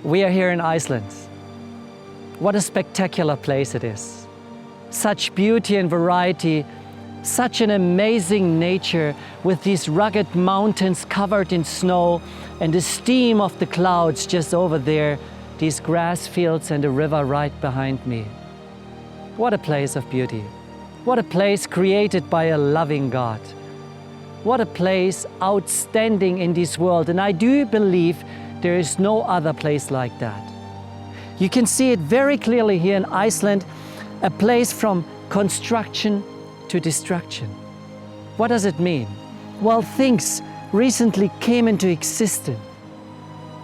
We are here in Iceland. What a spectacular place it is. Such beauty and variety, such an amazing nature with these rugged mountains covered in snow and the steam of the clouds just over there, these grass fields and a river right behind me. What a place of beauty. What a place created by a loving God. What a place outstanding in this world, and I do believe there is no other place like that. You can see it very clearly here in Iceland, a place from construction to destruction. What does it mean? Well, things recently came into existence,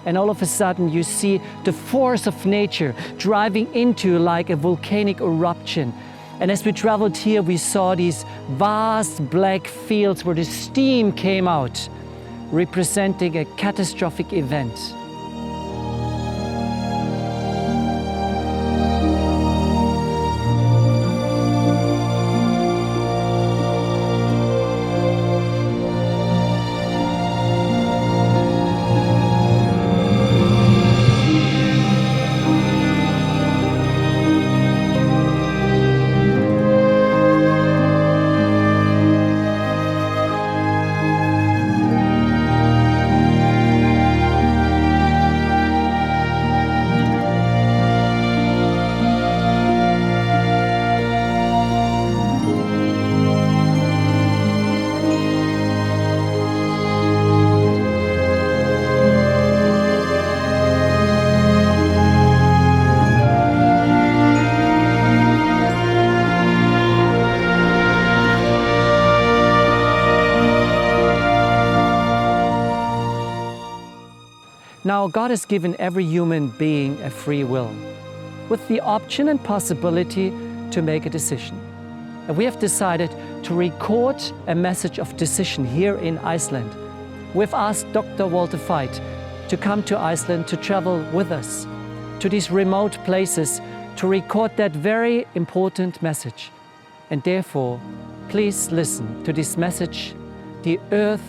and all of a sudden you see the force of nature driving into like a volcanic eruption. And as we traveled here, we saw these vast black fields where the steam came out, representing a catastrophic event. Now, God has given every human being a free will, with the option and possibility to make a decision. And we have decided to record a message of decision here in Iceland. We've asked Dr. Walter Veith to come to Iceland to travel with us to these remote places to record that very important message. And therefore, please listen to this message, the earth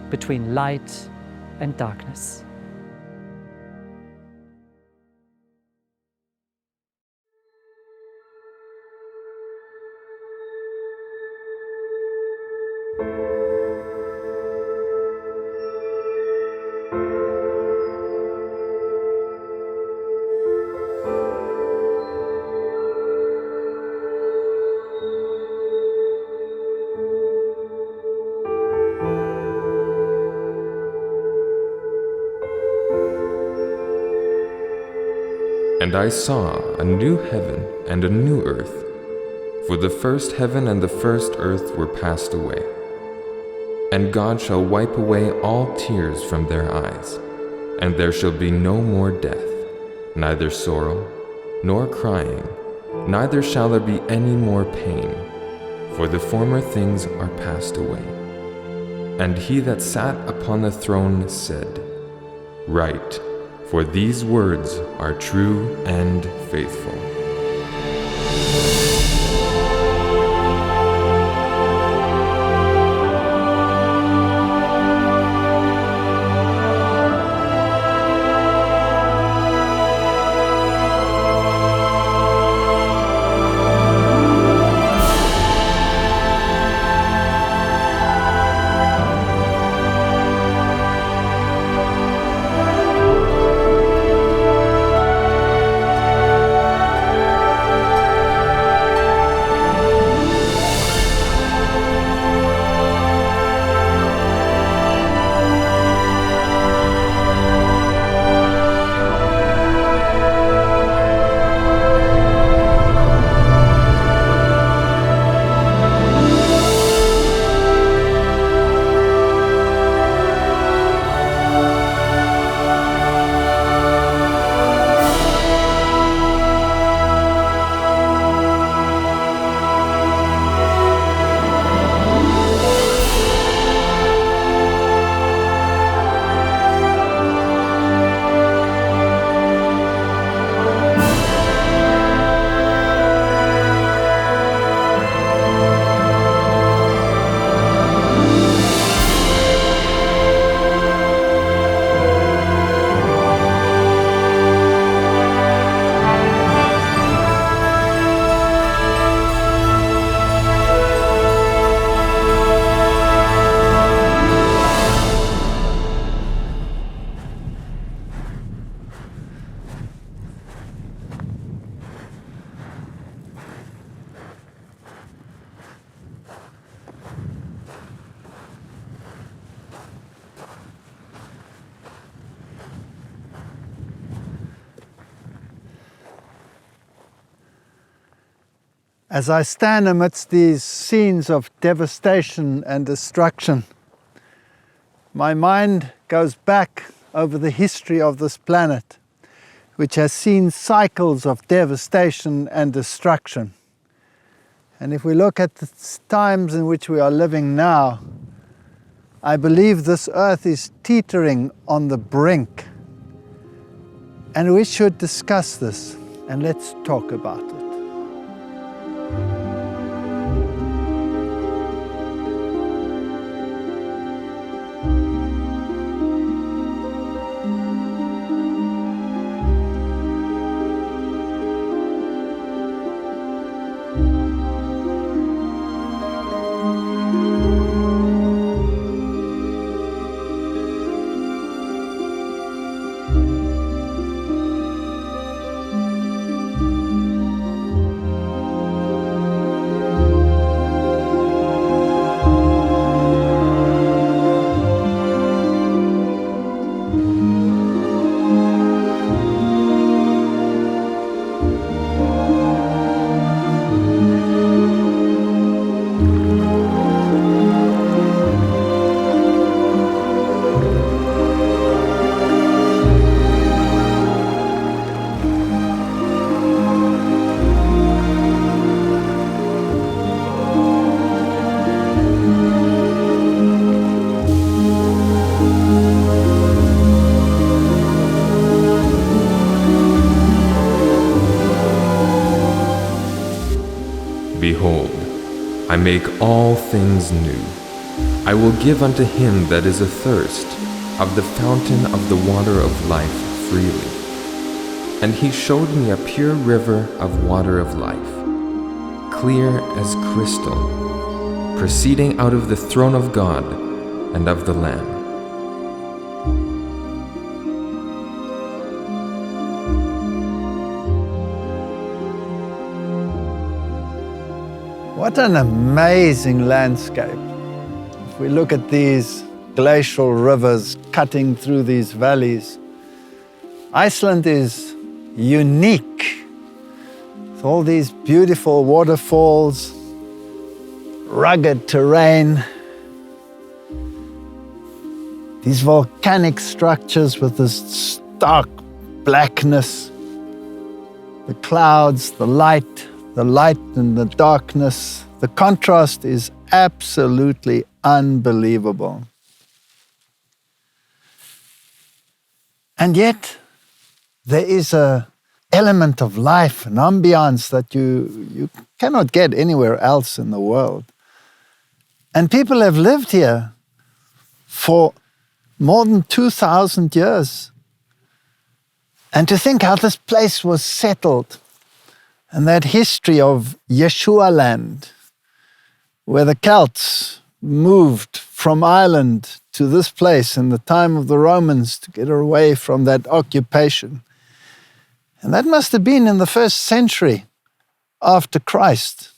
between light and darkness. And I saw a new heaven and a new earth, for the first heaven and the first earth were passed away. And God shall wipe away all tears from their eyes, and there shall be no more death, neither sorrow, nor crying, neither shall there be any more pain, for the former things are passed away. And he that sat upon the throne said, Write, for these words are true and faithful. As I stand amidst these scenes of devastation and destruction, my mind goes back over the history of this planet, which has seen cycles of devastation and destruction. And if we look at the times in which we are living now, I believe this earth is teetering on the brink. And we should discuss this, and let's talk about it. Behold, I make all things new. I will give unto him that is athirst of the fountain of the water of life freely. And he showed me a pure river of water of life, clear as crystal, proceeding out of the throne of God and of the Lamb. What an amazing landscape. If we look at these glacial rivers cutting through these valleys, Iceland is unique. With all these beautiful waterfalls, rugged terrain, these volcanic structures with this stark blackness, the clouds, the light and the darkness. The contrast is absolutely unbelievable. And yet, there is an element of life, an ambiance that you cannot get anywhere else in the world. And people have lived here for more than 2,000 years. And to think how this place was settled, and that history of Yeshua land, where the Celts moved from Ireland to this place in the time of the Romans to get away from that occupation. And that must have been in the 1st century after Christ.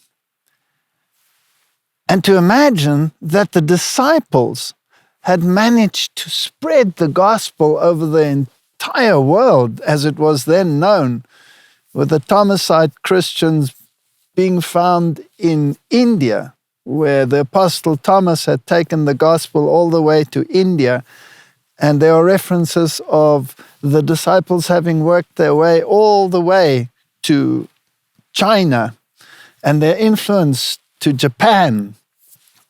And to imagine that the disciples had managed to spread the gospel over the entire world as it was then known, with the Thomasite Christians being found in India, where the Apostle Thomas had taken the gospel all the way to India. And there are references of the disciples having worked their way all the way to China, and their influence to Japan,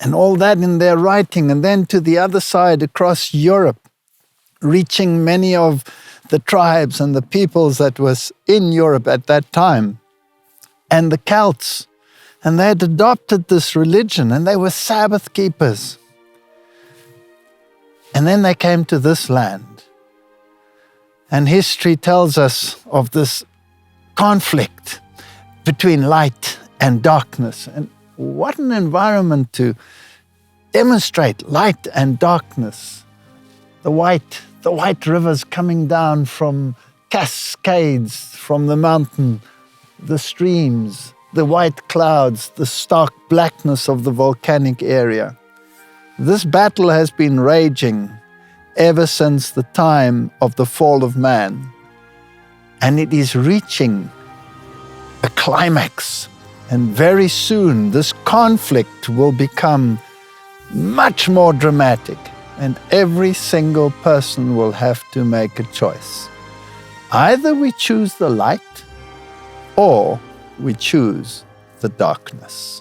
and all that in their writing, and then to the other side across Europe, reaching many of the tribes and the peoples that was in Europe at that time, and the Celts. And they had adopted this religion, and they were Sabbath keepers. And then they came to this land. And history tells us of this conflict between light and darkness. And what an environment to demonstrate light and darkness. The white rivers coming down from cascades from the mountain, the streams, the white clouds, the stark blackness of the volcanic area. This battle has been raging ever since the time of the fall of man, and it is reaching a climax. And very soon, this conflict will become much more dramatic, and every single person will have to make a choice. Either we choose the light, or we choose the darkness.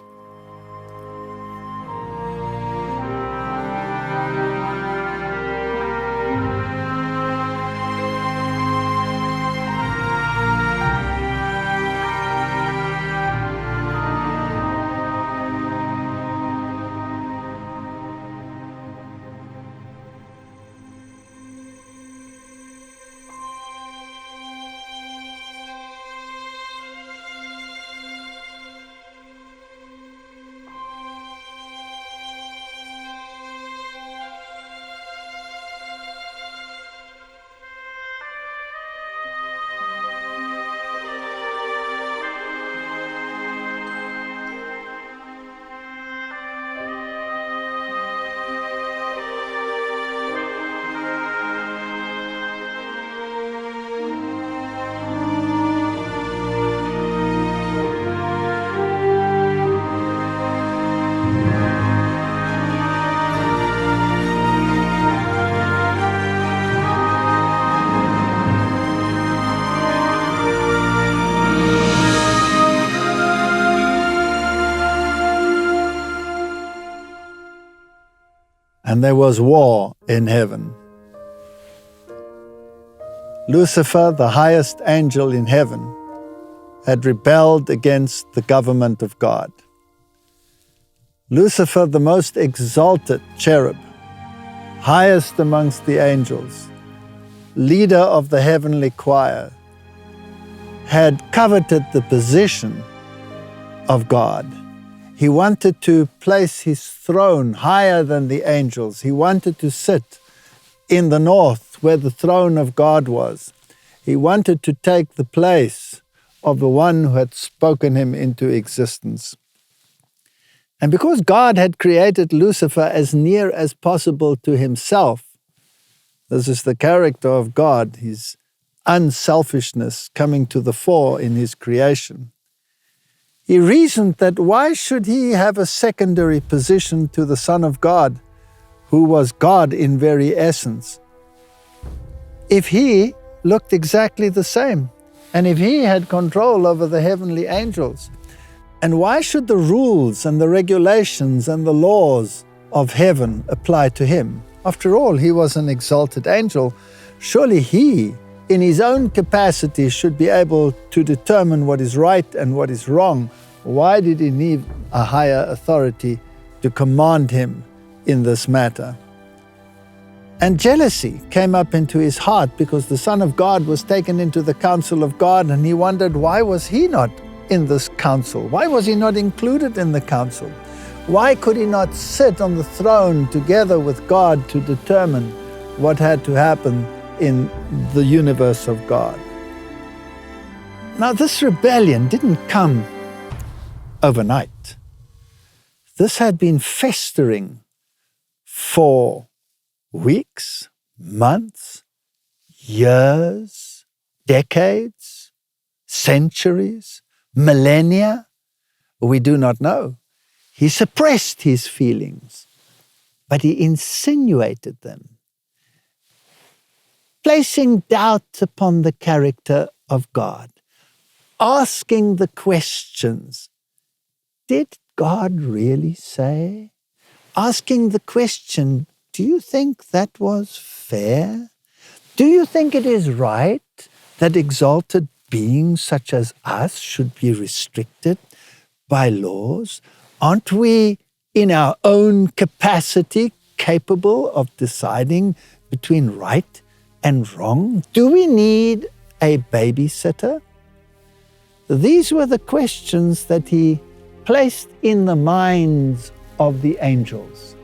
And there was war in heaven. Lucifer, the highest angel in heaven, had rebelled against the government of God. Lucifer, the most exalted cherub, highest amongst the angels, leader of the heavenly choir, had coveted the position of God. He wanted to place his throne higher than the angels. He wanted to sit in the north where the throne of God was. He wanted to take the place of the one who had spoken him into existence. And because God had created Lucifer as near as possible to himself, this is the character of God, his unselfishness coming to the fore in his creation. He reasoned that why should he have a secondary position to the Son of God, who was God in very essence, if he looked exactly the same, and if he had control over the heavenly angels? And why should the rules and the regulations and the laws of heaven apply to him? After all, he was an exalted angel. Surely he, in his own capacity, should be able to determine what is right and what is wrong. Why did he need a higher authority to command him in this matter? And jealousy came up into his heart because the Son of God was taken into the council of God, and he wondered, why was he not in this council? Why was he not included in the council? Why could he not sit on the throne together with God to determine what had to happen in the universe of God? Now, this rebellion didn't come overnight. This had been festering for weeks, months, years, decades, centuries, millennia. We do not know. He suppressed his feelings, but he insinuated them, placing doubt upon the character of God, asking the questions, did God really say? Asking the question, do you think that was fair? Do you think it is right that exalted beings such as us should be restricted by laws? Aren't we, in our own capacity, capable of deciding between right and wrong? Do we need a babysitter? These were the questions that he placed in the minds of the angels.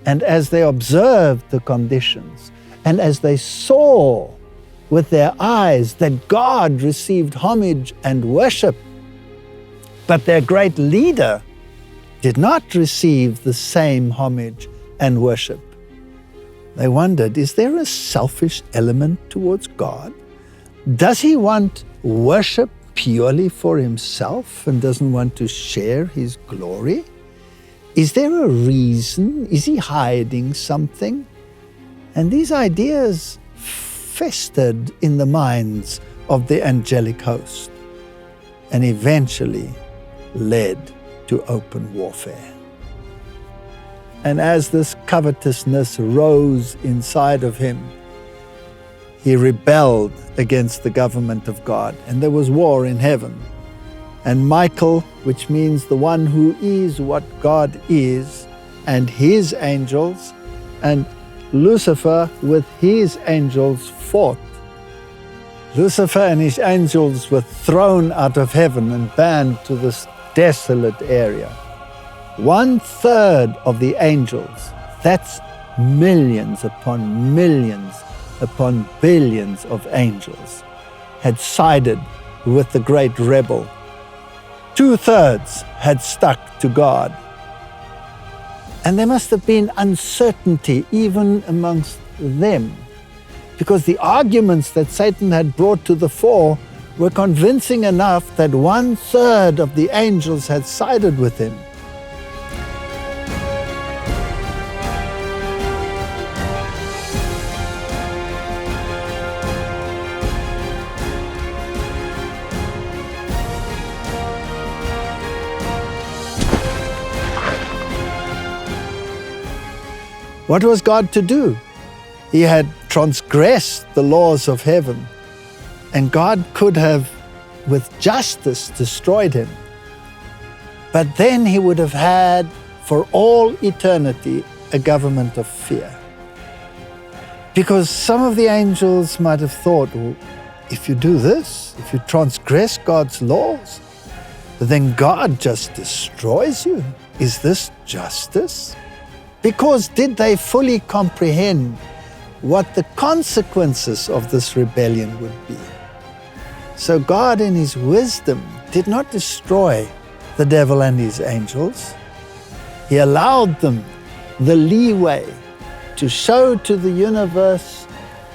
And as they observed the conditions, and as they saw with their eyes that God received homage and worship, but their great leader did not receive the same homage and worship, they wondered, is there a selfish element towards God? Does he want worship purely for himself and doesn't want to share his glory? Is there a reason? Is he hiding something? And these ideas festered in the minds of the angelic host and eventually led to open warfare. And as this covetousness rose inside of him, he rebelled against the government of God, and there was war in heaven. And Michael, which means the one who is what God is, and his angels, and Lucifer with his angels fought. Lucifer and his angels were thrown out of heaven and banned to this desolate area. 1/3 of the angels, that's millions upon millions upon billions of angels, had sided with the great rebel. 2/3 had stuck to God. And there must have been uncertainty even amongst them, because the arguments that Satan had brought to the fore were convincing enough that 1/3 of the angels had sided with him. What was God to do? He had transgressed the laws of heaven, and God could have, with justice, destroyed him. But then he would have had, for all eternity, a government of fear. Because some of the angels might have thought, well, if you do this, if you transgress God's laws, then God just destroys you. Is this justice? Because did they fully comprehend what the consequences of this rebellion would be? So God, in his wisdom, did not destroy the devil and his angels. He allowed them the leeway to show to the universe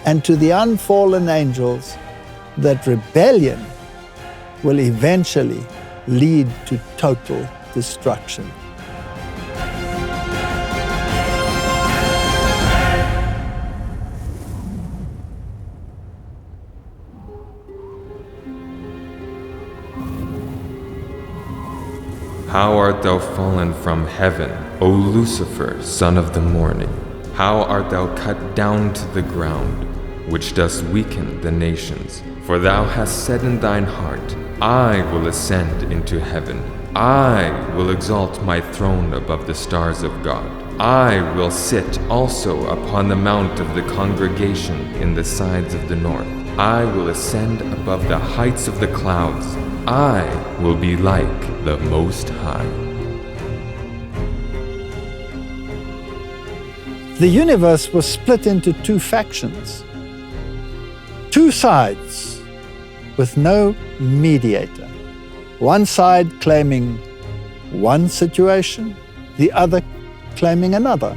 and to the unfallen angels that rebellion will eventually lead to total destruction. How art thou fallen from heaven, O Lucifer, son of the morning? How art thou cut down to the ground, which dost weaken the nations? For thou hast said in thine heart, I will ascend into heaven. I will exalt my throne above the stars of God. I will sit also upon the mount of the congregation in the sides of the north. I will ascend above the heights of the clouds. I will be like the Most High. The universe was split into two factions, two sides with no mediator. One side claiming one situation, the other claiming another.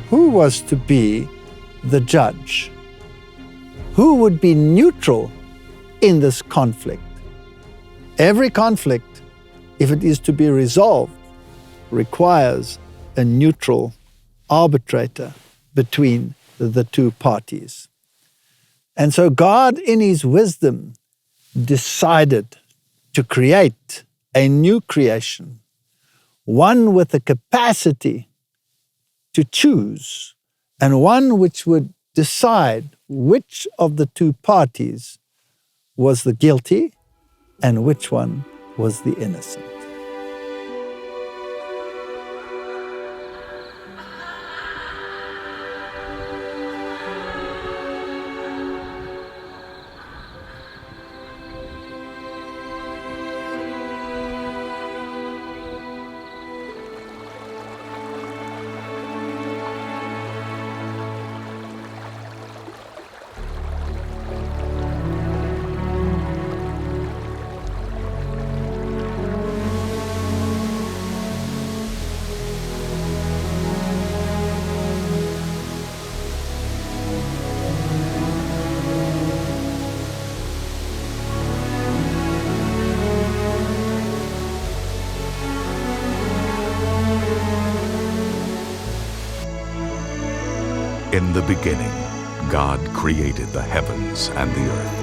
Who was to be the judge? Who would be neutral in this conflict? Every conflict, if it is to be resolved, requires a neutral arbitrator between the two parties. And so God, in his wisdom, decided to create a new creation, one with the capacity to choose, and one which would decide which of the two parties was the guilty and which one was the innocent. In the beginning, God created the heavens and the earth.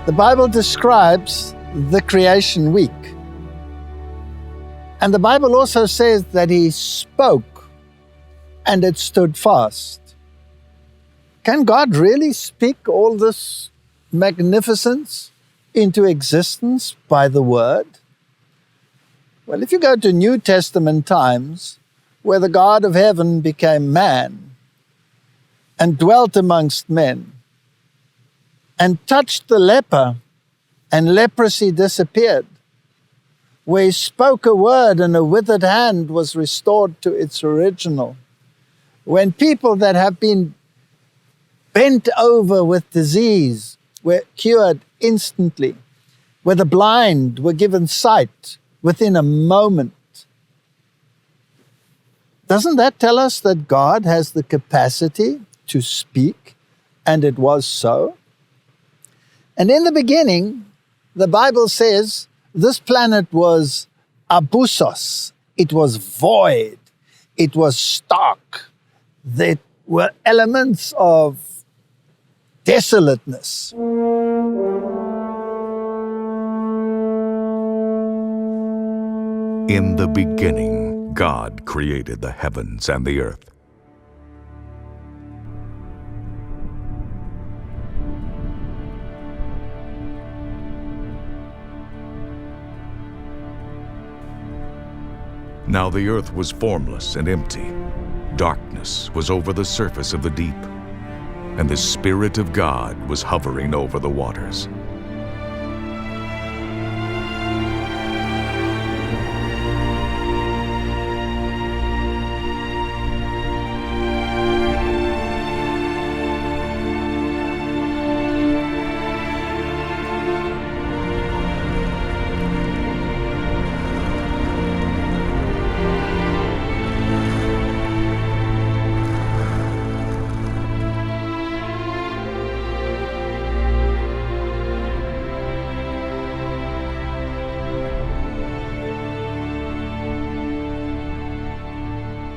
The Bible describes the creation week. And the Bible also says that he spoke and it stood fast. Can God really speak all this magnificence into existence by the word? Well, if you go to New Testament times, where the God of heaven became man and dwelt amongst men, and touched the leper, and leprosy disappeared, where he spoke a word and a withered hand was restored to its original. When people that have been bent over with disease were cured instantly, where the blind were given sight within a moment. Doesn't that tell us that God has the capacity to speak, and it was so? And in the beginning, the Bible says this planet was abusos. It was void. It was stark. There were elements of desolateness. In the beginning, God created the heavens and the earth. Now the earth was formless and empty. Darkness was over the surface of the deep, and the Spirit of God was hovering over the waters.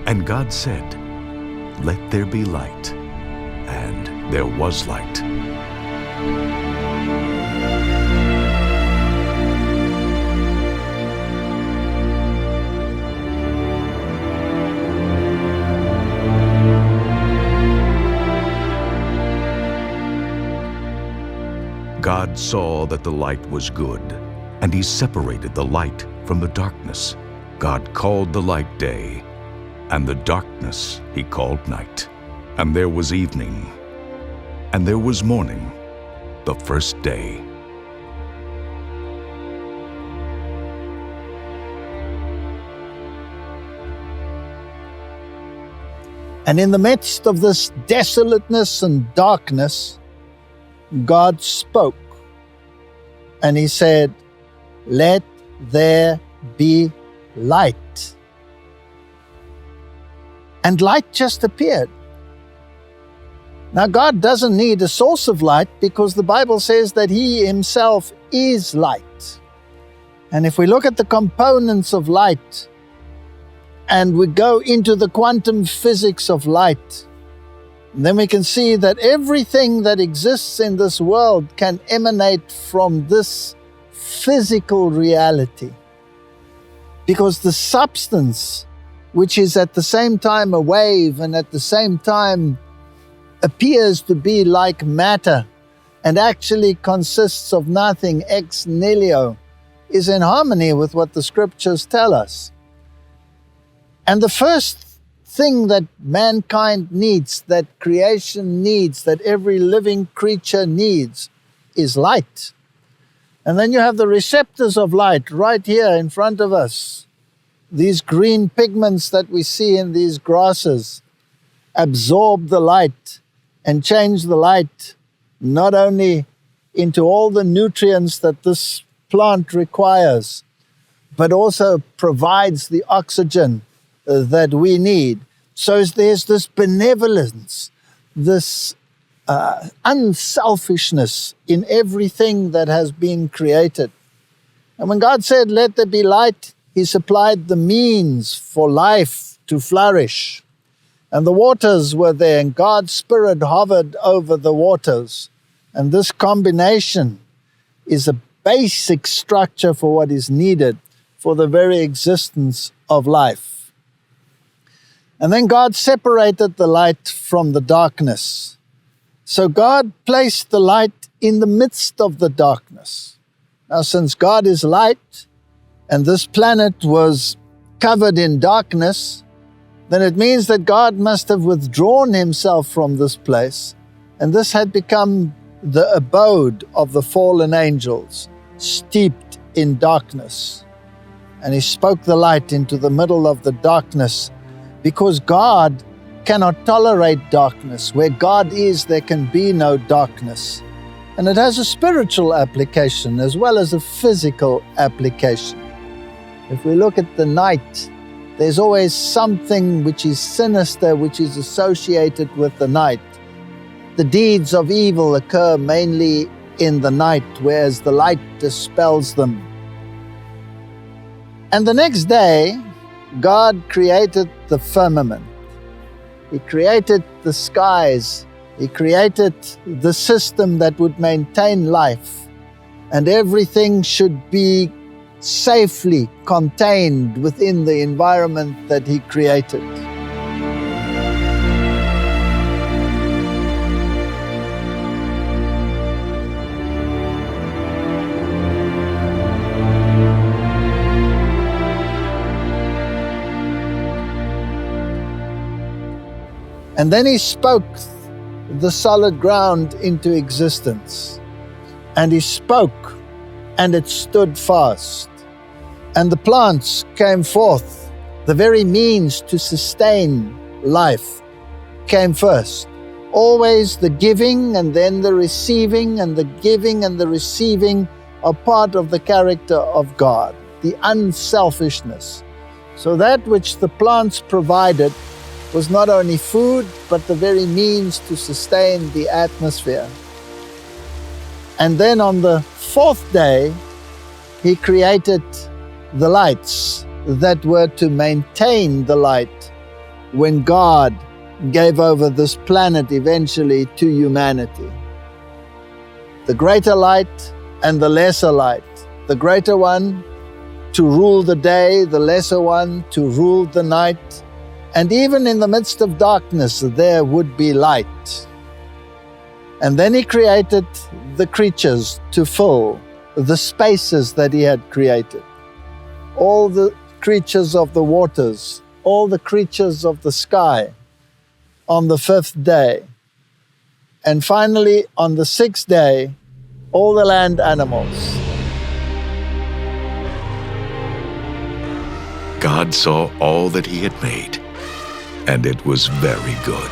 And God said, "Let there be light," and there was light. God saw that the light was good, and he separated the light from the darkness. God called the light day, and the darkness he called night. And there was evening, and there was morning, the first day. And in the midst of this desolateness and darkness, God spoke, and he said, "Let there be light." and light just appeared. Now, God doesn't need a source of light because the Bible says that He Himself is light. And if we look at the components of light and we go into the quantum physics of light, then we can see that everything that exists in this world can emanate from this physical reality. Because the substance, which is at the same time a wave and at the same time appears to be like matter and actually consists of nothing ex nihilo, is in harmony with what the scriptures tell us. And the first thing that mankind needs, that creation needs, that every living creature needs, is light. And then you have the receptors of light right here in front of us. These green pigments that we see in these grasses absorb the light and change the light not only into all the nutrients that this plant requires, but also provides the oxygen that we need. So there's this benevolence, this unselfishness in everything that has been created. And when God said, "Let there be light," He supplied the means for life to flourish. And the waters were there, and God's Spirit hovered over the waters. And this combination is a basic structure for what is needed for the very existence of life. And then God separated the light from the darkness. So God placed the light in the midst of the darkness. Now, since God is light, and this planet was covered in darkness, then it means that God must have withdrawn Himself from this place, and this had become the abode of the fallen angels, steeped in darkness. And He spoke the light into the middle of the darkness, because God cannot tolerate darkness. Where God is, there can be no darkness. And it has a spiritual application as well as a physical application. If we look at the night, there's always something which is sinister, which is associated with the night. The deeds of evil occur mainly in the night, whereas the light dispels them. And the next day, God created the firmament. He created the skies. He created the system that would maintain life. And everything should be safely contained within the environment that He created. And then He spoke the solid ground into existence. And He spoke, and it stood fast. And the plants came forth. The very means to sustain life came first. Always the giving and then the receiving, and the giving and the receiving are part of the character of God, the unselfishness. So that which the plants provided was not only food, but the very means to sustain the atmosphere. And then on the fourth day, He created the lights that were to maintain the light when God gave over this planet eventually to humanity. The greater light and the lesser light. The greater one to rule the day, the lesser one to rule the night. And even in the midst of darkness, there would be light. And then He created the creatures to fill the spaces that He had created. All the creatures of the waters, all the creatures of the sky on the fifth day. And finally, on the sixth day, all the land animals. God saw all that He had made, and it was very good.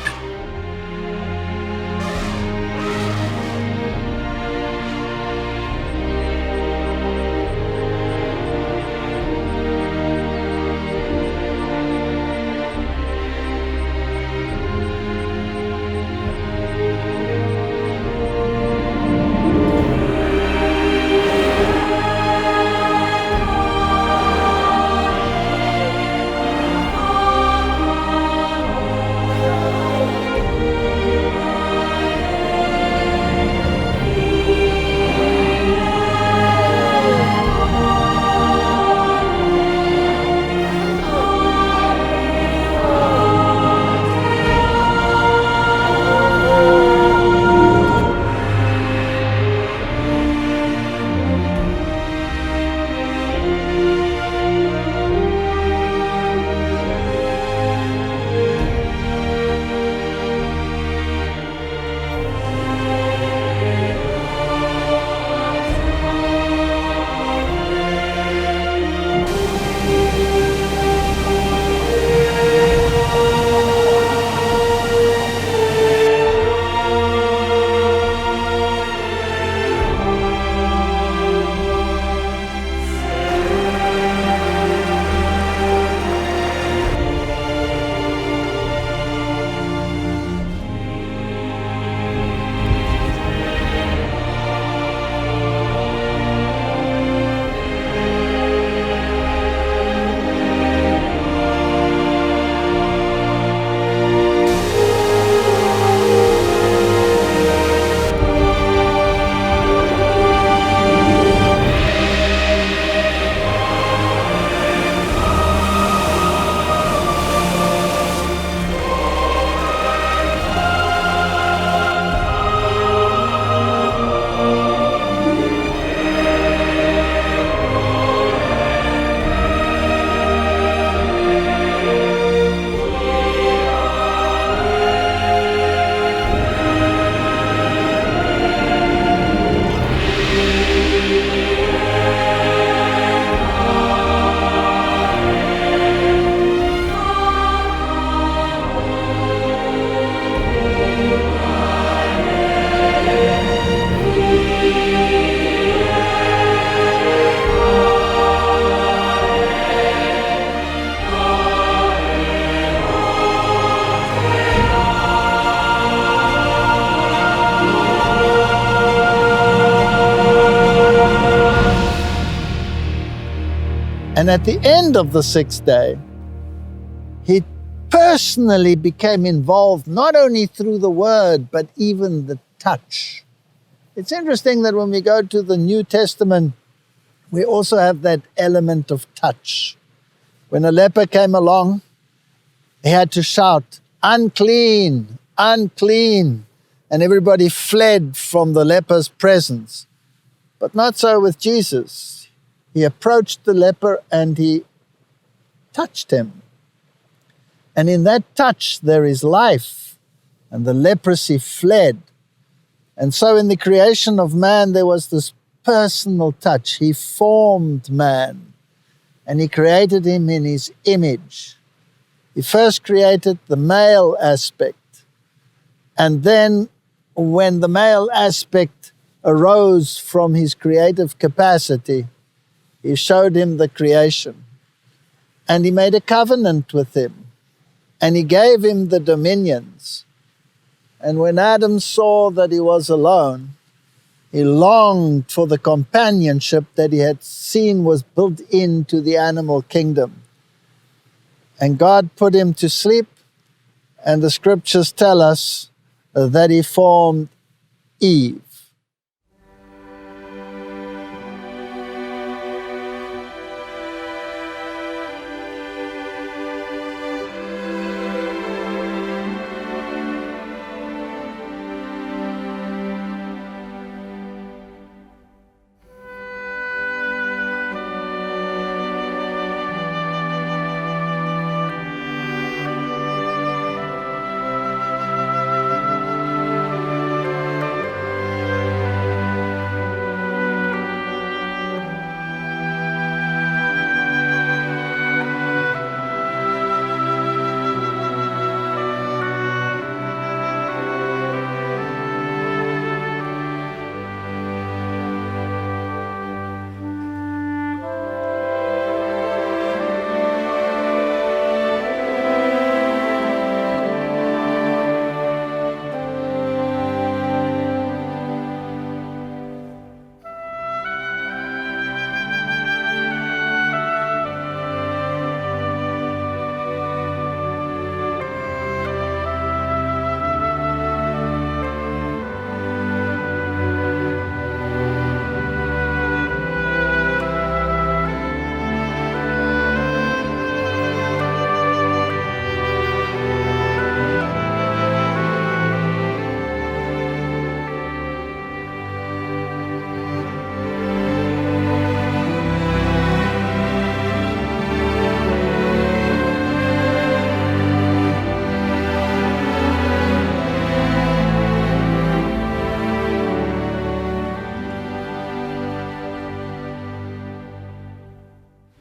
And at the end of the 6th day, he personally became involved, not only through the word, but even the touch. It's interesting that when we go to the New Testament, we also have that element of touch. When a leper came along, he had to shout, "Unclean, unclean," and everybody fled from the leper's presence. But not so with Jesus. He approached the leper and he touched him. And in that touch there is life, and the leprosy fled. And so in the creation of man there was this personal touch. He formed man, and he created him in his image. He first created the male aspect, and then when the male aspect arose from his creative capacity, he showed him the creation. And he made a covenant with him, and he gave him the dominions. And when Adam saw that he was alone, he longed for the companionship that he had seen was built into the animal kingdom. And God put him to sleep, and the scriptures tell us that he formed Eve.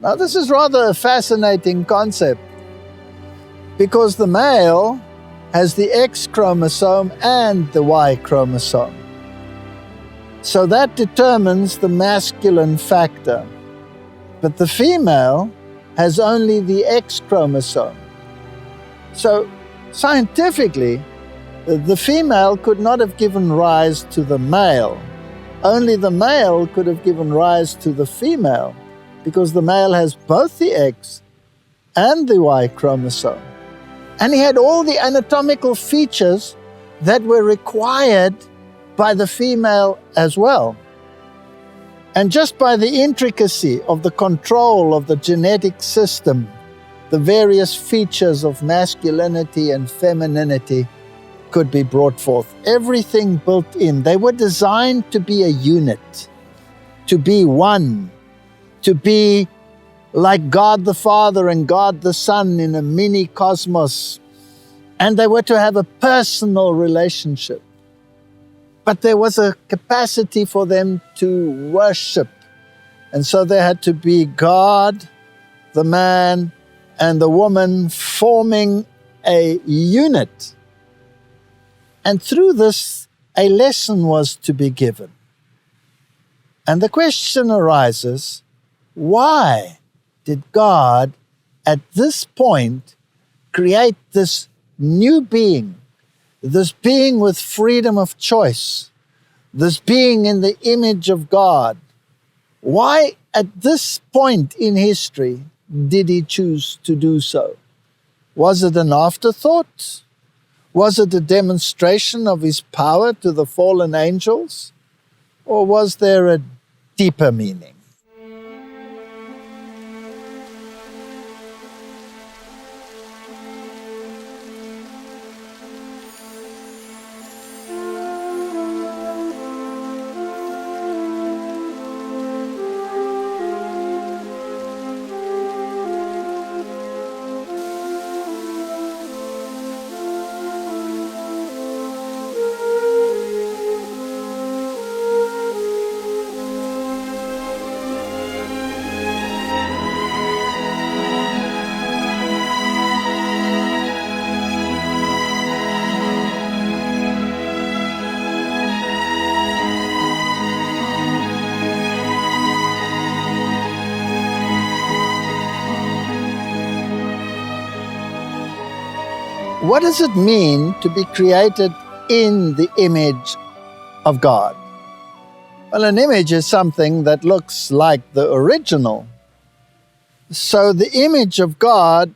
Now, this is rather a fascinating concept, because the male has the X chromosome and the Y chromosome. So that determines the masculine factor. But the female has only the X chromosome. So scientifically, the female could not have given rise to the male. Only the male could have given rise to the female, because the male has both the X and the Y chromosome. And he had all the anatomical features that were required by the female as well. And just by the intricacy of the control of the genetic system, the various features of masculinity and femininity could be brought forth. Everything built in. They were designed to be a unit, to be one, to be like God the Father and God the Son in a mini cosmos. And they were to have a personal relationship. But there was a capacity for them to worship. And so there had to be God, the man, and the woman forming a unit. And through this, a lesson was to be given. And the question arises, why did God at this point create this new being, this being with freedom of choice, this being in the image of God? Why at this point in history did he choose to do so? Was it an afterthought? Was it a demonstration of his power to the fallen angels? Or was there a deeper meaning? What does it mean to be created in the image of God? Well, an image is something that looks like the original. So the image of God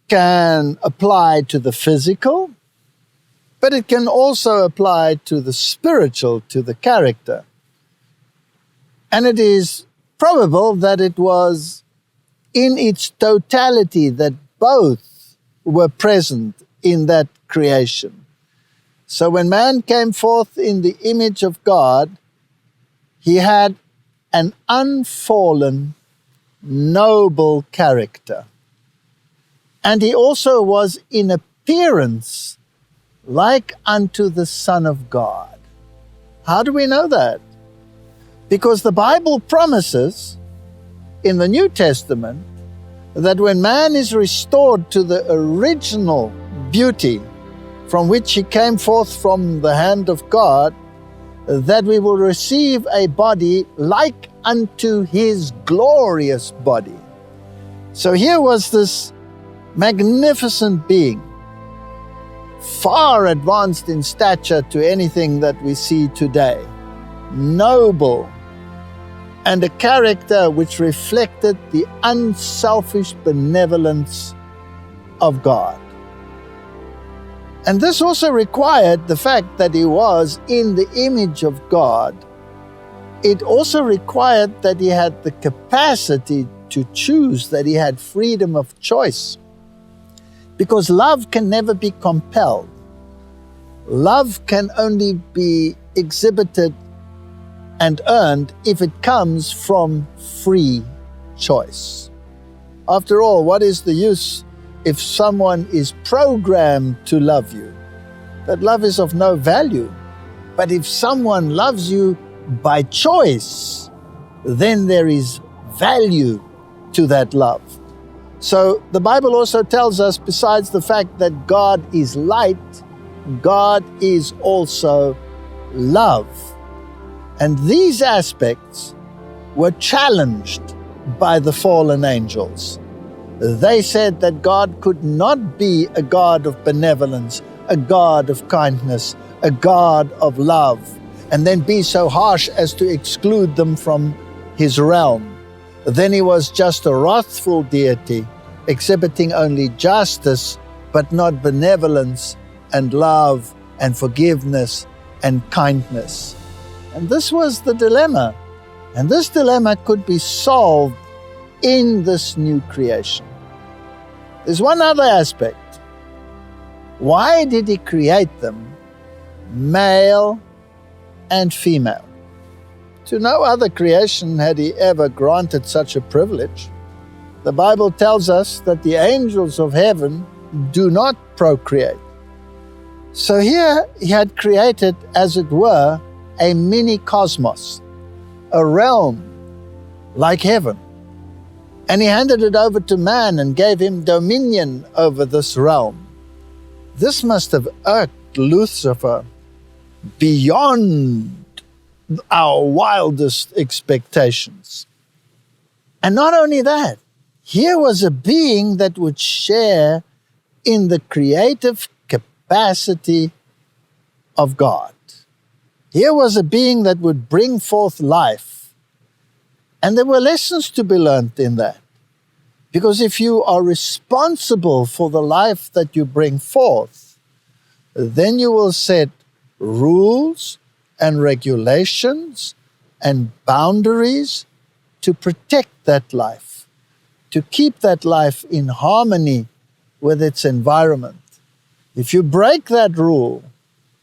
can apply to the physical, but it can also apply to the spiritual, to the character. And it is probable that it was in its totality that both were present in that creation. So when man came forth in the image of God, he had an unfallen, noble character. And he also was in appearance like unto the Son of God. How do we know that? Because the Bible promises in the New Testament that when man is restored to the original beauty from which he came forth from the hand of God, that we will receive a body like unto his glorious body. So here was this magnificent being, far advanced in stature to anything that we see today, noble, and a character which reflected the unselfish benevolence of God. And this also required the fact that he was in the image of God. It also required that he had the capacity to choose, that he had freedom of choice. Because love can never be compelled. Love can only be exhibited and earned if it comes from free choice. After all, what is the use if someone is programmed to love you? That love is of no value. But if someone loves you by choice, then there is value to that love. So the Bible also tells us, besides the fact that God is light, God is also love. And these aspects were challenged by the fallen angels. They said that God could not be a God of benevolence, a God of kindness, a God of love, and then be so harsh as to exclude them from his realm. Then he was just a wrathful deity, exhibiting only justice, but not benevolence and love and forgiveness and kindness. And this was the dilemma. And this dilemma could be solved in this new creation. There's one other aspect. Why did he create them, male and female? To no other creation had he ever granted such a privilege. The Bible tells us that the angels of heaven do not procreate. So here he had created, as it were, a mini cosmos, a realm like heaven. And he handed it over to man and gave him dominion over this realm. This must have irked Lucifer beyond our wildest expectations. And not only that, here was a being that would share in the creative capacity of God. Here was a being that would bring forth life And there were lessons to be learned in that. Because if you are responsible for the life that you bring forth, then you will set rules and regulations and boundaries to protect that life, to keep that life in harmony with its environment. If you break that rule,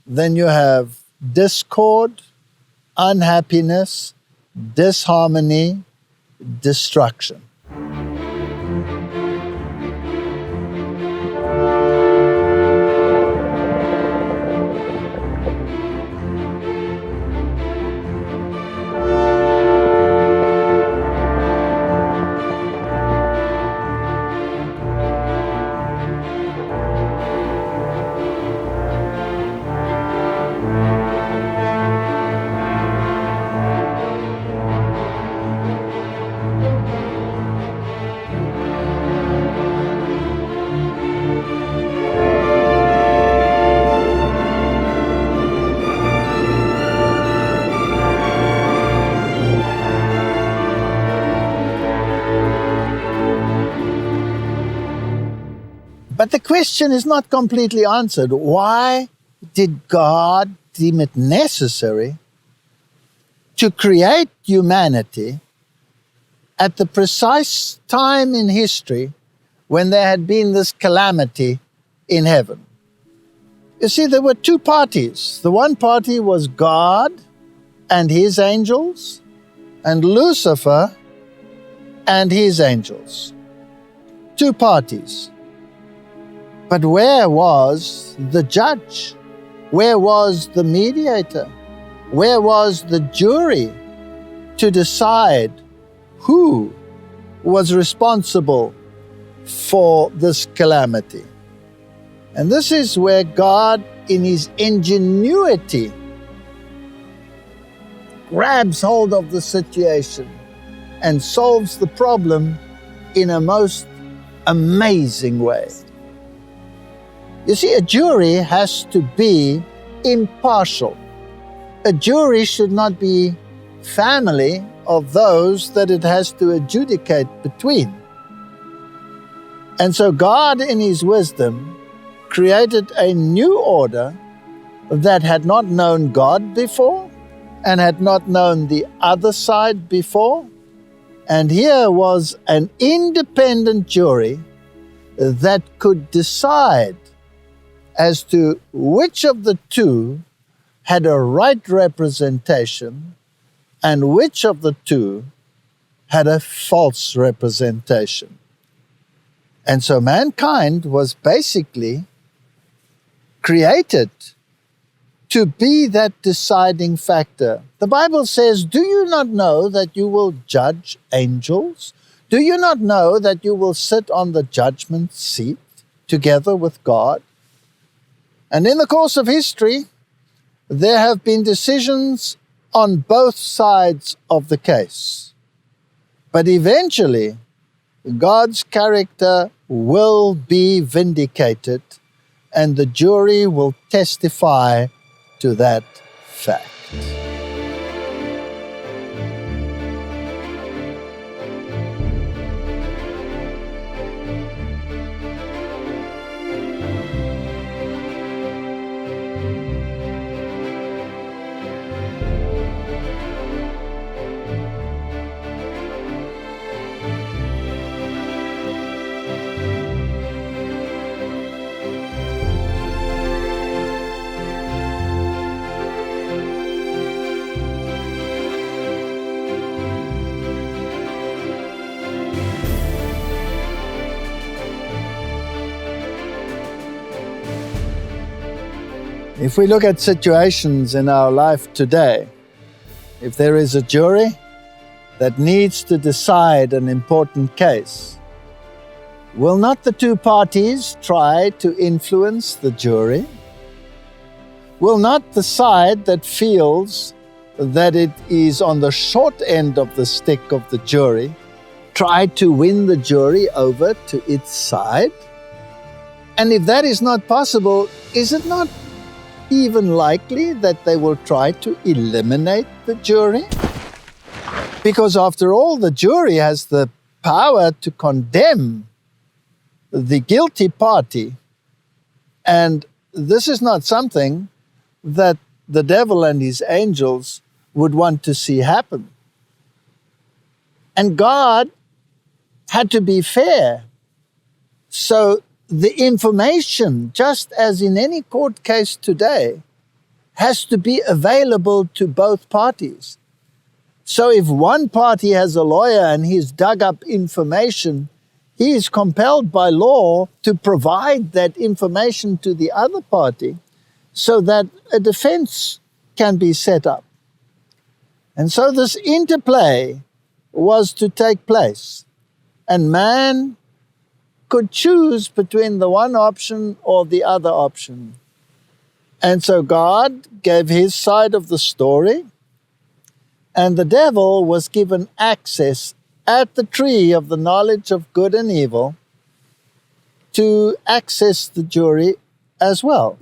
then you have discord, unhappiness, disharmony, destruction. But the question is not completely answered. Why did God deem it necessary to create humanity at the precise time in history when there had been this calamity in heaven? You see, there were two parties. The one party was God and his angels, and Lucifer and his angels. Two parties. But where was the judge? Where was the mediator? Where was the jury to decide who was responsible for this calamity? And this is where God, in his ingenuity, grabs hold of the situation and solves the problem in a most amazing way. You see, a jury has to be impartial. A jury should not be family of those that it has to adjudicate between. And so God, in his wisdom, created a new order that had not known God before and had not known the other side before. And here was an independent jury that could decide as to which of the two had a right representation and which of the two had a false representation. And so mankind was basically created to be that deciding factor. The Bible says, do you not know that you will judge angels? Do you not know that you will sit on the judgment seat together with God? And in the course of history, there have been decisions on both sides of the case. But eventually, God's character will be vindicated, and the jury will testify to that fact. If we look at situations in our life today, if there is a jury that needs to decide an important case, will not the two parties try to influence the jury? Will not the side that feels that it is on the short end of the stick of the jury try to win the jury over to its side? And if that is not possible, is it not even likely that they will try to eliminate the jury? Because after all, the jury has the power to condemn the guilty party. And this is not something that the devil and his angels would want to see happen. And God had to be fair. So the information, just as in any court case today, has to be available to both parties. So if one party has a lawyer and he's dug up information, he is compelled by law to provide that information to the other party so that a defense can be set up. And so this interplay was to take place. And man could choose between the one option or the other option. And so God gave his side of the story, and the devil was given access at the tree of the knowledge of good and evil to access the jury as well.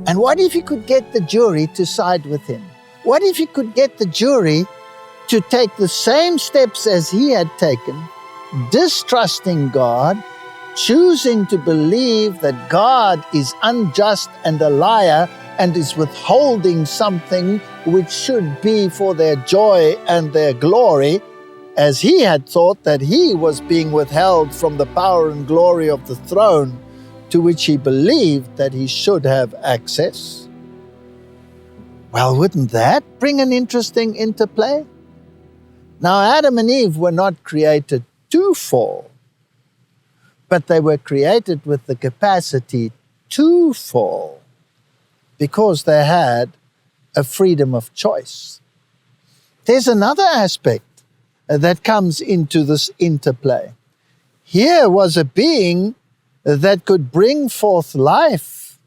And what if he could get the jury to side with him? What if he could get the jury to take the same steps as he had taken, distrusting God, choosing to believe that God is unjust and a liar and is withholding something which should be for their joy and their glory, as he had thought that he was being withheld from the power and glory of the throne to which he believed that he should have access. Well, wouldn't that bring an interesting interplay? Now, Adam and Eve were not created to fall, but they were created with the capacity to fall because they had a freedom of choice. There's another aspect that comes into this interplay. Here was a being that could bring forth life.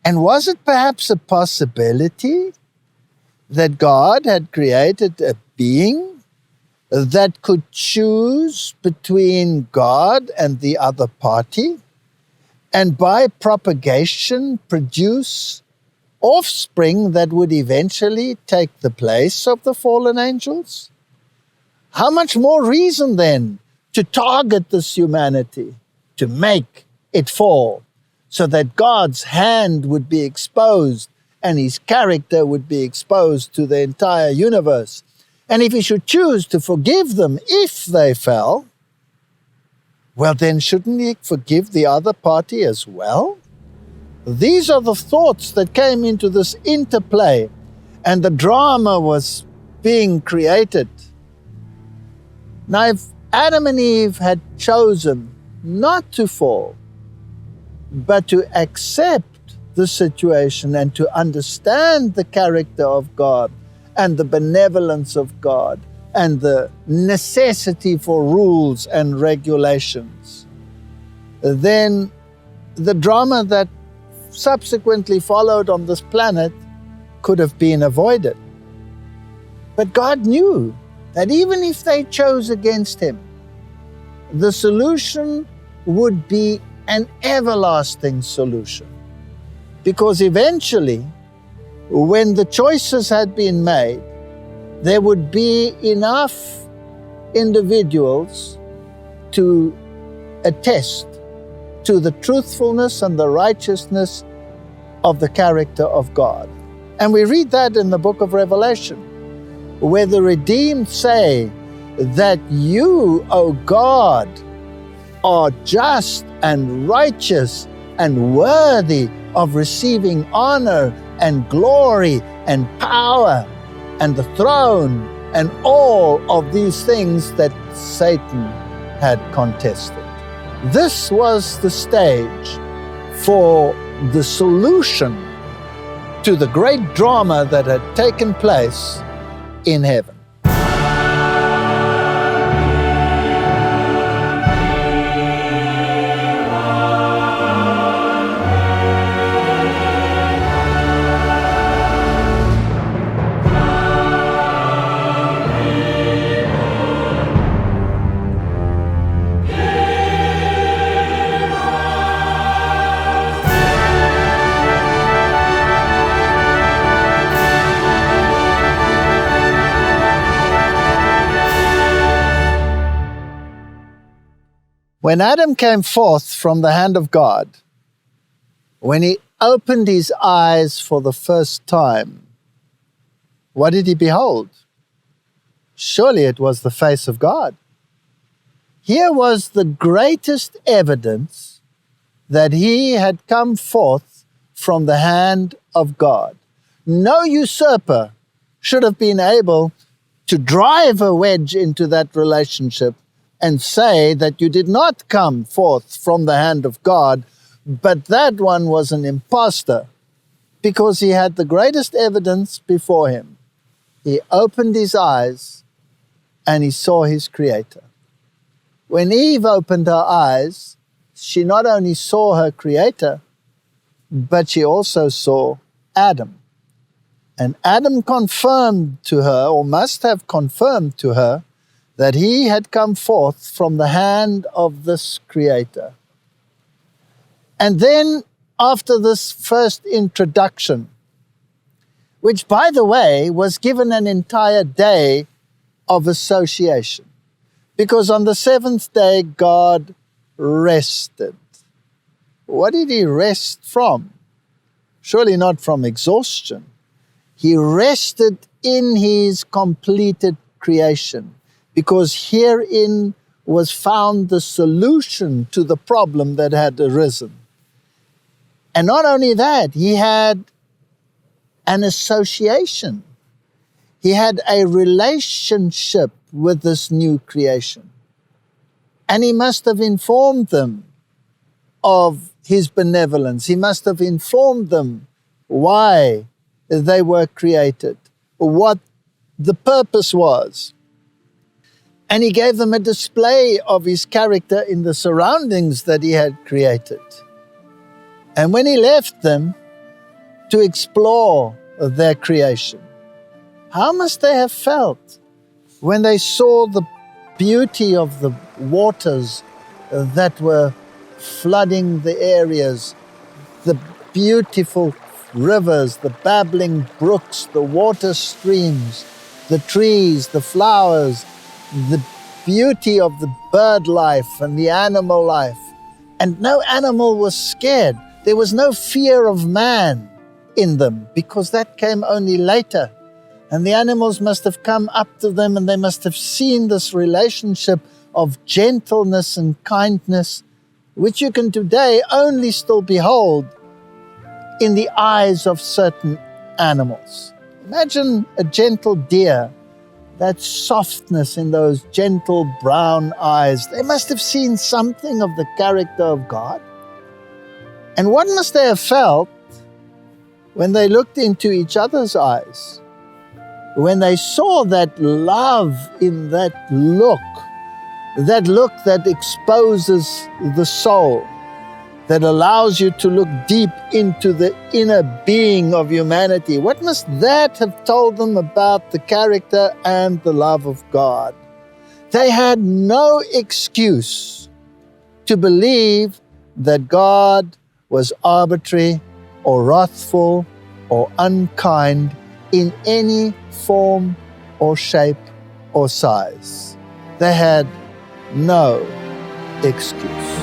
And was it perhaps a possibility that God had created a being that could choose between God and the other party, and by propagation produce offspring that would eventually take the place of the fallen angels? How much more reason then to target this humanity, to make it fall, so that God's hand would be exposed and his character would be exposed to the entire universe. And if he should choose to forgive them if they fell, well, then shouldn't he forgive the other party as well? These are the thoughts that came into this interplay, and the drama was being created. Now, if Adam and Eve had chosen not to fall, but to accept the situation and to understand the character of God and the benevolence of God and the necessity for rules and regulations, then the drama that subsequently followed on this planet could have been avoided. But God knew that even if they chose against him, the solution would be an everlasting solution. Because eventually, when the choices had been made, there would be enough individuals to attest to the truthfulness and the righteousness of the character of God. And we read that in the book of Revelation, where the redeemed say that you, O God, are just and righteous and worthy of receiving honor and glory and power and the throne and all of these things that Satan had contested. This was the stage for the solution to the great drama that had taken place in heaven. When Adam came forth from the hand of God, when he opened his eyes for the first time, what did he behold? Surely it was the face of God. Here was the greatest evidence that he had come forth from the hand of God. No usurper should have been able to drive a wedge into that relationship and say that you did not come forth from the hand of God, but that one was an impostor, because he had the greatest evidence before him. He opened his eyes and he saw his Creator. When Eve opened her eyes, she not only saw her Creator, but she also saw Adam. And Adam confirmed to her, or must have confirmed to her, that he had come forth from the hand of this Creator. And then, after this first introduction, which, by the way, was given an entire day of association, because on the seventh day, God rested. What did he rest from? Surely not from exhaustion. He rested in his completed creation, because herein was found the solution to the problem that had arisen. And not only that, he had an association. He had a relationship with this new creation. And he must have informed them of his benevolence. He must have informed them why they were created, what the purpose was. And he gave them a display of his character in the surroundings that he had created. And when he left them to explore their creation, how must they have felt when they saw the beauty of the waters that were flooding the areas, the beautiful rivers, the babbling brooks, the water streams, the trees, the flowers, the beauty of the bird life and the animal life. And no animal was scared. There was no fear of man in them, because that came only later. And the animals must have come up to them, and they must have seen this relationship of gentleness and kindness, which you can today only still behold in the eyes of certain animals. Imagine a gentle deer, that softness in those gentle brown eyes. They must have seen something of the character of God. And what must they have felt when they looked into each other's eyes, when they saw that love in that look that exposes the soul, that allows you to look deep into the inner being of humanity? What must that have told them about the character and the love of God? They had no excuse to believe that God was arbitrary or wrathful or unkind in any form or shape or size. They had no excuse.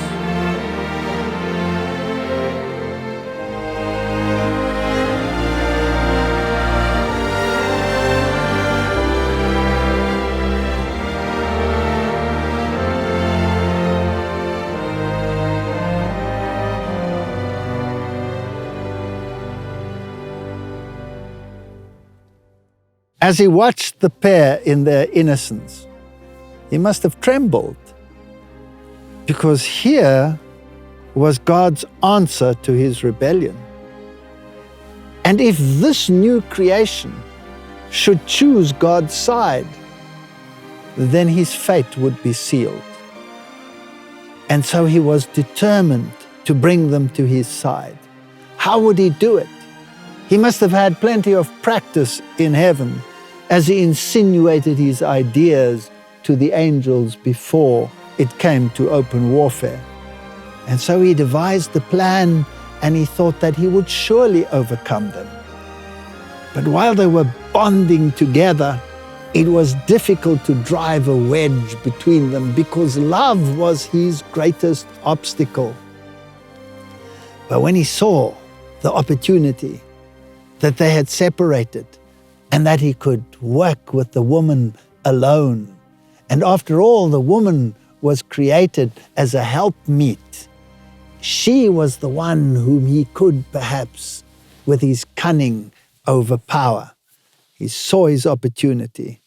As he watched the pair in their innocence, He must have trembled, because here was God's answer to his rebellion. And if this new creation should choose God's side, then his fate would be sealed. And so he was determined to bring them to his side. How would he do it? He must have had plenty of practice in heaven as he insinuated his ideas to the angels before it came to open warfare. And so he devised the plan, and he thought that he would surely overcome them. But while they were bonding together, it was difficult to drive a wedge between them because love was his greatest obstacle. But when he saw the opportunity that they had separated and that he could work with the woman alone, and after all, the woman was created as a helpmeet, she was the one whom he could perhaps, with his cunning, overpower. He saw his opportunity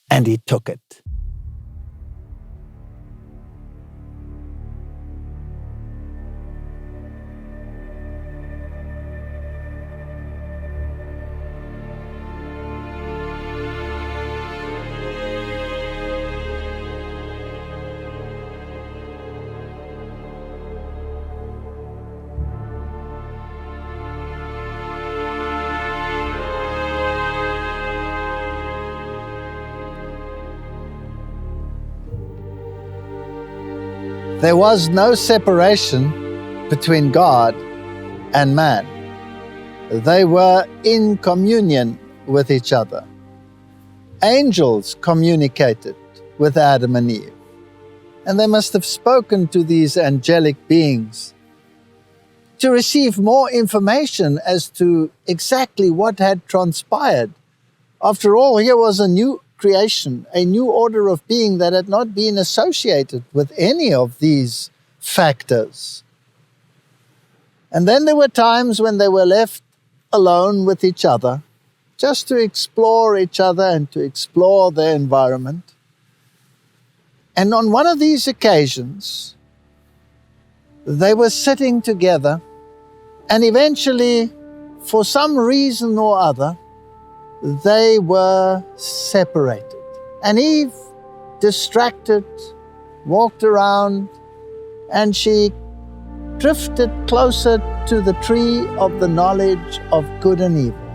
and he took it. There was no separation between God and man. They were in communion with each other. Angels communicated with Adam and Eve, and they must have spoken to these angelic beings to receive more information as to exactly what had transpired. After all, here was a new creation, a new order of being that had not been associated with any of these factors. And then there were times when they were left alone with each other, just to explore each other and to explore their environment. And on one of these occasions, they were sitting together, and eventually, for some reason or other, they were separated. And Eve, distracted, walked around, and she drifted closer to the tree of the knowledge of good and evil.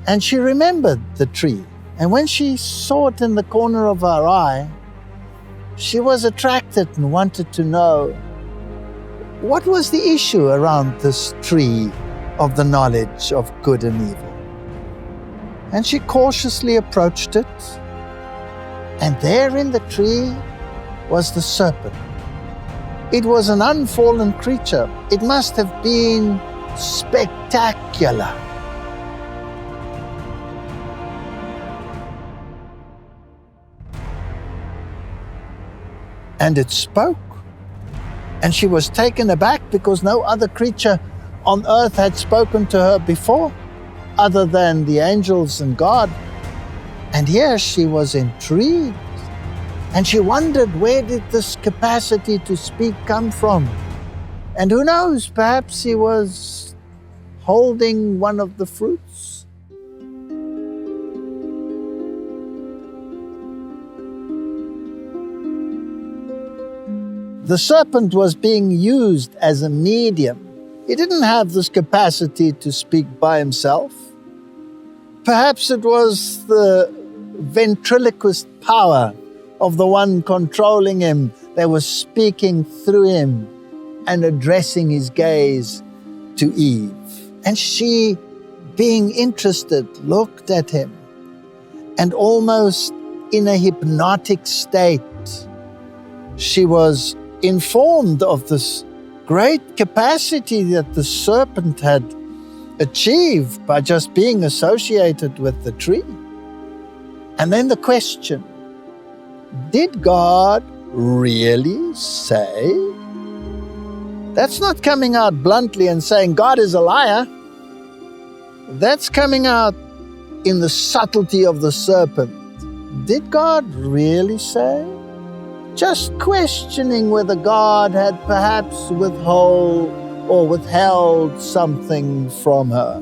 And she remembered the tree. And when she saw it in the corner of her eye, she was attracted and wanted to know what was the issue around this tree of the knowledge of good and evil? And she cautiously approached it, and there in the tree was the serpent. It was an unfallen creature. It must have been spectacular. And it spoke. And she was taken aback because no other creature on earth had spoken to her before, other than the angels and God. And here she was intrigued. And she wondered, where did this capacity to speak come from? And who knows, perhaps he was holding one of the fruits. The serpent was being used as a medium. He didn't have this capacity to speak by himself. Perhaps it was the ventriloquist power of the one controlling him that was speaking through him and addressing his gaze to Eve. And she, being interested, looked at him, and almost in a hypnotic state, she was informed of this great capacity that the serpent had achieved by just being associated with the tree. And then the question, did God really say? That's not coming out bluntly and saying God is a liar. That's coming out in the subtlety of the serpent. Did God really say? Just questioning whether God had perhaps withheld something from her.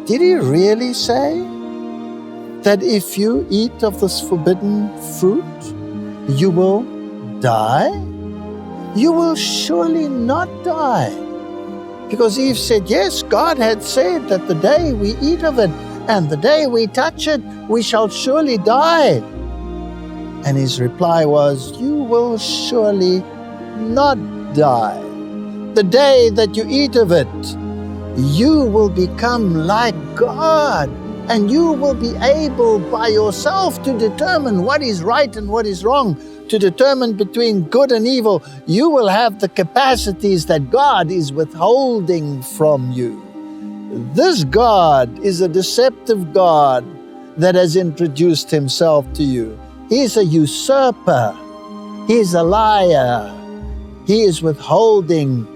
Did he really say that if you eat of this forbidden fruit, you will die? You will surely not die. Because Eve said, yes, God had said that the day we eat of it and the day we touch it, we shall surely die. And his reply was, you will surely not die. The day that you eat of it, you will become like God, and you will be able by yourself to determine what is right and what is wrong, to determine between good and evil. You will have the capacities that God is withholding from you. This God is a deceptive God that has introduced himself to you. He is a usurper. He is a liar. He is withholding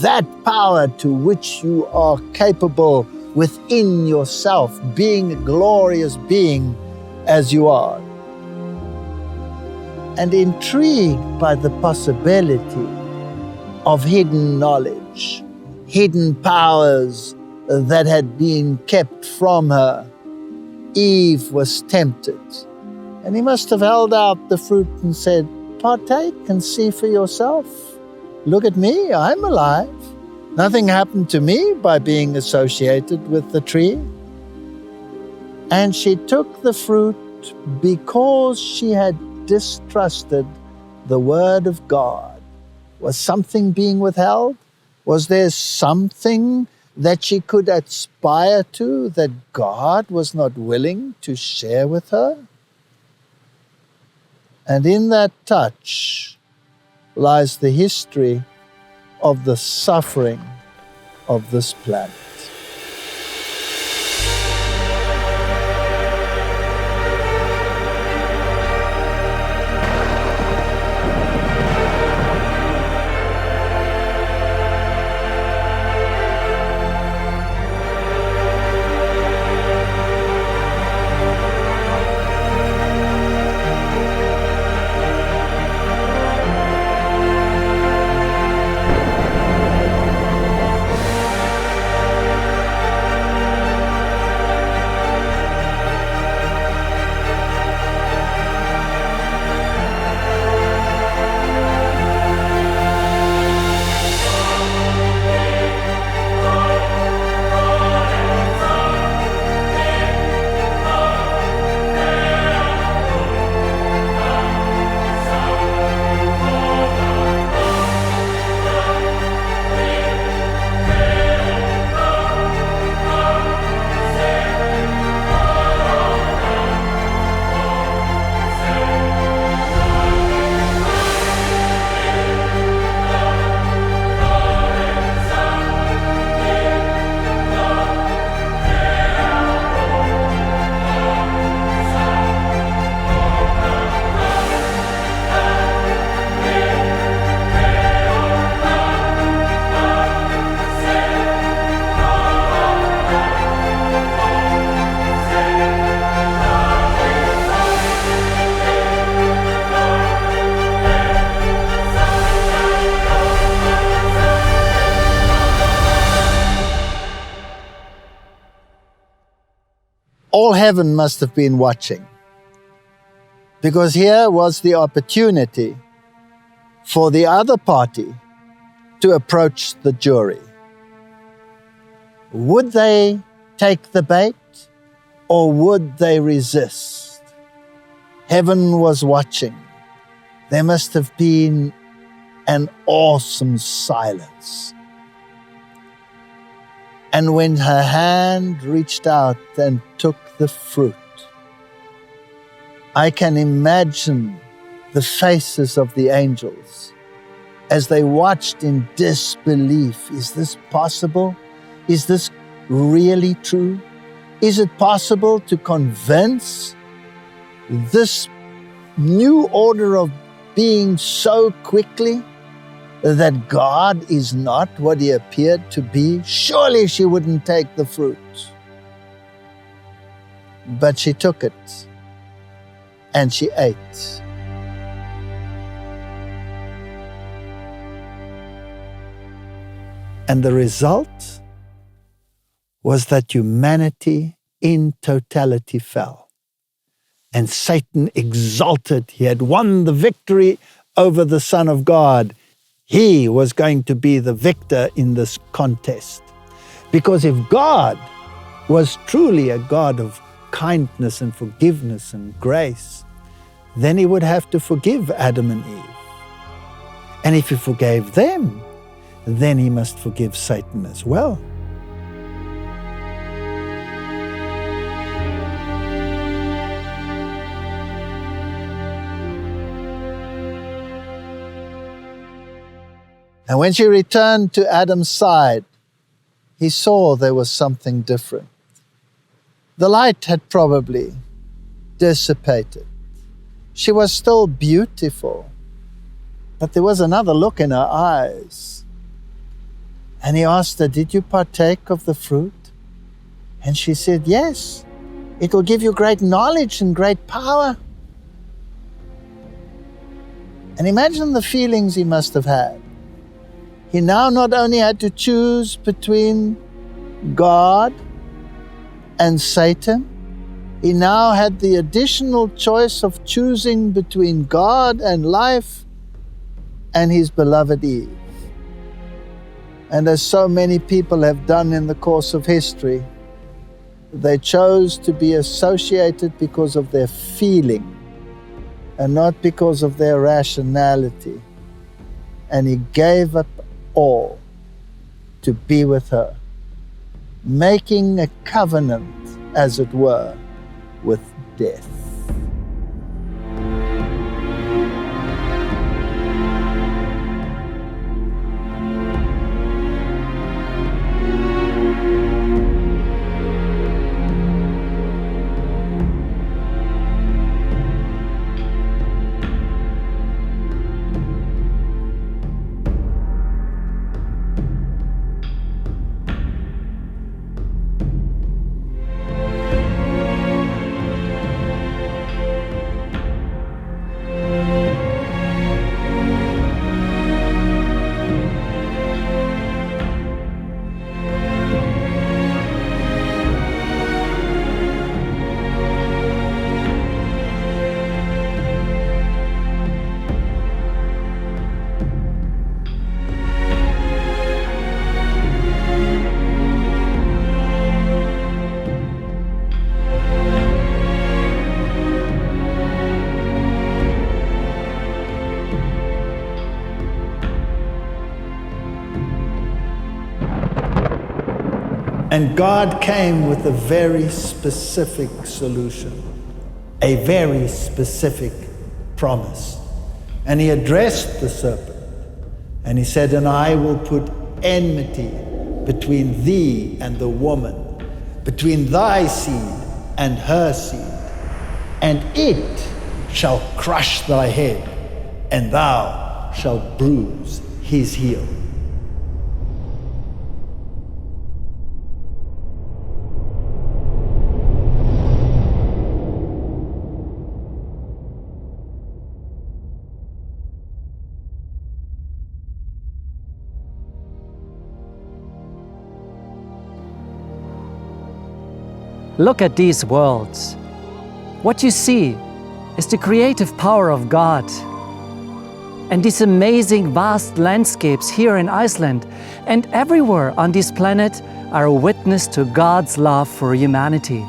that power to which you are capable within yourself, being a glorious being as you are. And intrigued by the possibility of hidden knowledge, hidden powers that had been kept from her, Eve was tempted. And he must have held out the fruit and said, partake and see for yourself. Look at me, I'm alive. Nothing happened to me by being associated with the tree. And she took the fruit because she had distrusted the word of God. Was something being withheld? Was there something that she could aspire to that God was not willing to share with her? And in that touch lies the history of the suffering of this planet. all heaven must have been watching, because here was the opportunity for the other party to approach the jury. Would they take the bait or would they resist? Heaven was watching. There must have been an awesome silence. And when her hand reached out and took the fruit, I can imagine the faces of the angels as they watched in disbelief. Is this possible? Is this really true? Is it possible to convince this new order of being so quickly that God is not what he appeared to be? Surely she wouldn't take the fruit. But she took it and she ate. And the result was that humanity in totality fell. And Satan exulted. He had won the victory over the Son of God. He was going to be the victor in this contest. Because if God was truly a God of kindness and forgiveness and grace, then he would have to forgive Adam and Eve. And if he forgave them, then he must forgive Satan as well. And when she returned to Adam's side, he saw there was something different. The light had probably dissipated. She was still beautiful, but there was another look in her eyes. And he asked her, "Did you partake of the fruit?" And she said, "Yes, it will give you great knowledge and great power." And imagine the feelings he must have had. He now not only had to choose between God and Satan, he now had the additional choice of choosing between God and life and his beloved Eve. And as so many people have done in the course of history, they chose to be associated because of their feeling and not because of their rationality. And he gave up all to be with her, making a covenant, as it were, with death. And God came with a very specific solution, a very specific promise. And he addressed the serpent, and he said, "And I will put enmity between thee and the woman, between thy seed and her seed, and it shall crush thy head, and thou shalt bruise his heel." Look at these worlds. What you see is the creative power of God. And these amazing vast landscapes here in Iceland and everywhere on this planet are a witness to God's love for humanity.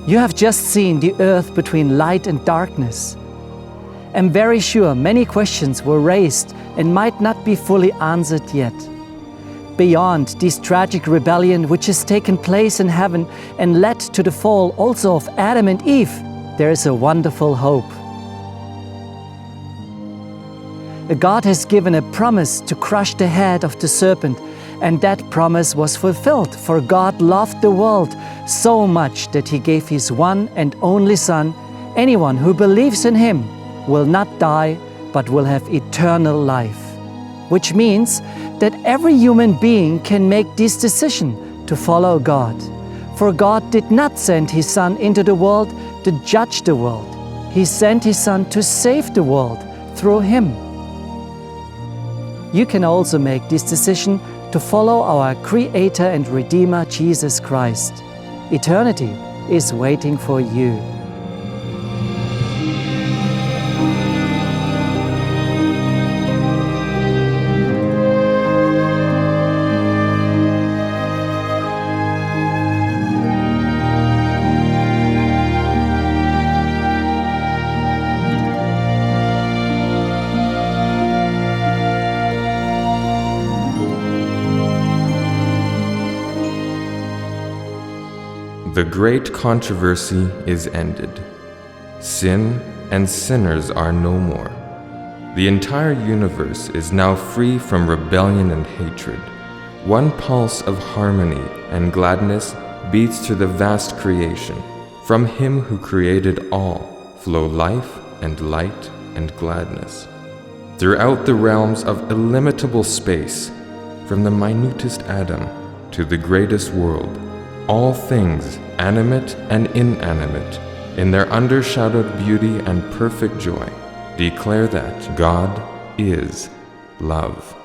You have just seen the earth between light and darkness. I'm very sure many questions were raised and might not be fully answered yet. Beyond this tragic rebellion which has taken place in heaven and led to the fall also of Adam and Eve, there is a wonderful hope. God has given a promise to crush the head of the serpent, and that promise was fulfilled, for God loved the world so much that He gave His one and only Son. Anyone who believes in Him will not die, but will have eternal life. Which means that every human being can make this decision to follow God. For God did not send His Son into the world to judge the world. He sent His Son to save the world through Him. You can also make this decision to follow our Creator and Redeemer Jesus Christ. Eternity is waiting for you. The great controversy is ended. Sin and sinners are no more. The entire universe is now free from rebellion and hatred. One pulse of harmony and gladness beats through the vast creation. From Him who created all flow life and light and gladness. Throughout the realms of illimitable space, from the minutest atom to the greatest world, all things, animate and inanimate, in their undershadowed beauty and perfect joy, declare that God is love.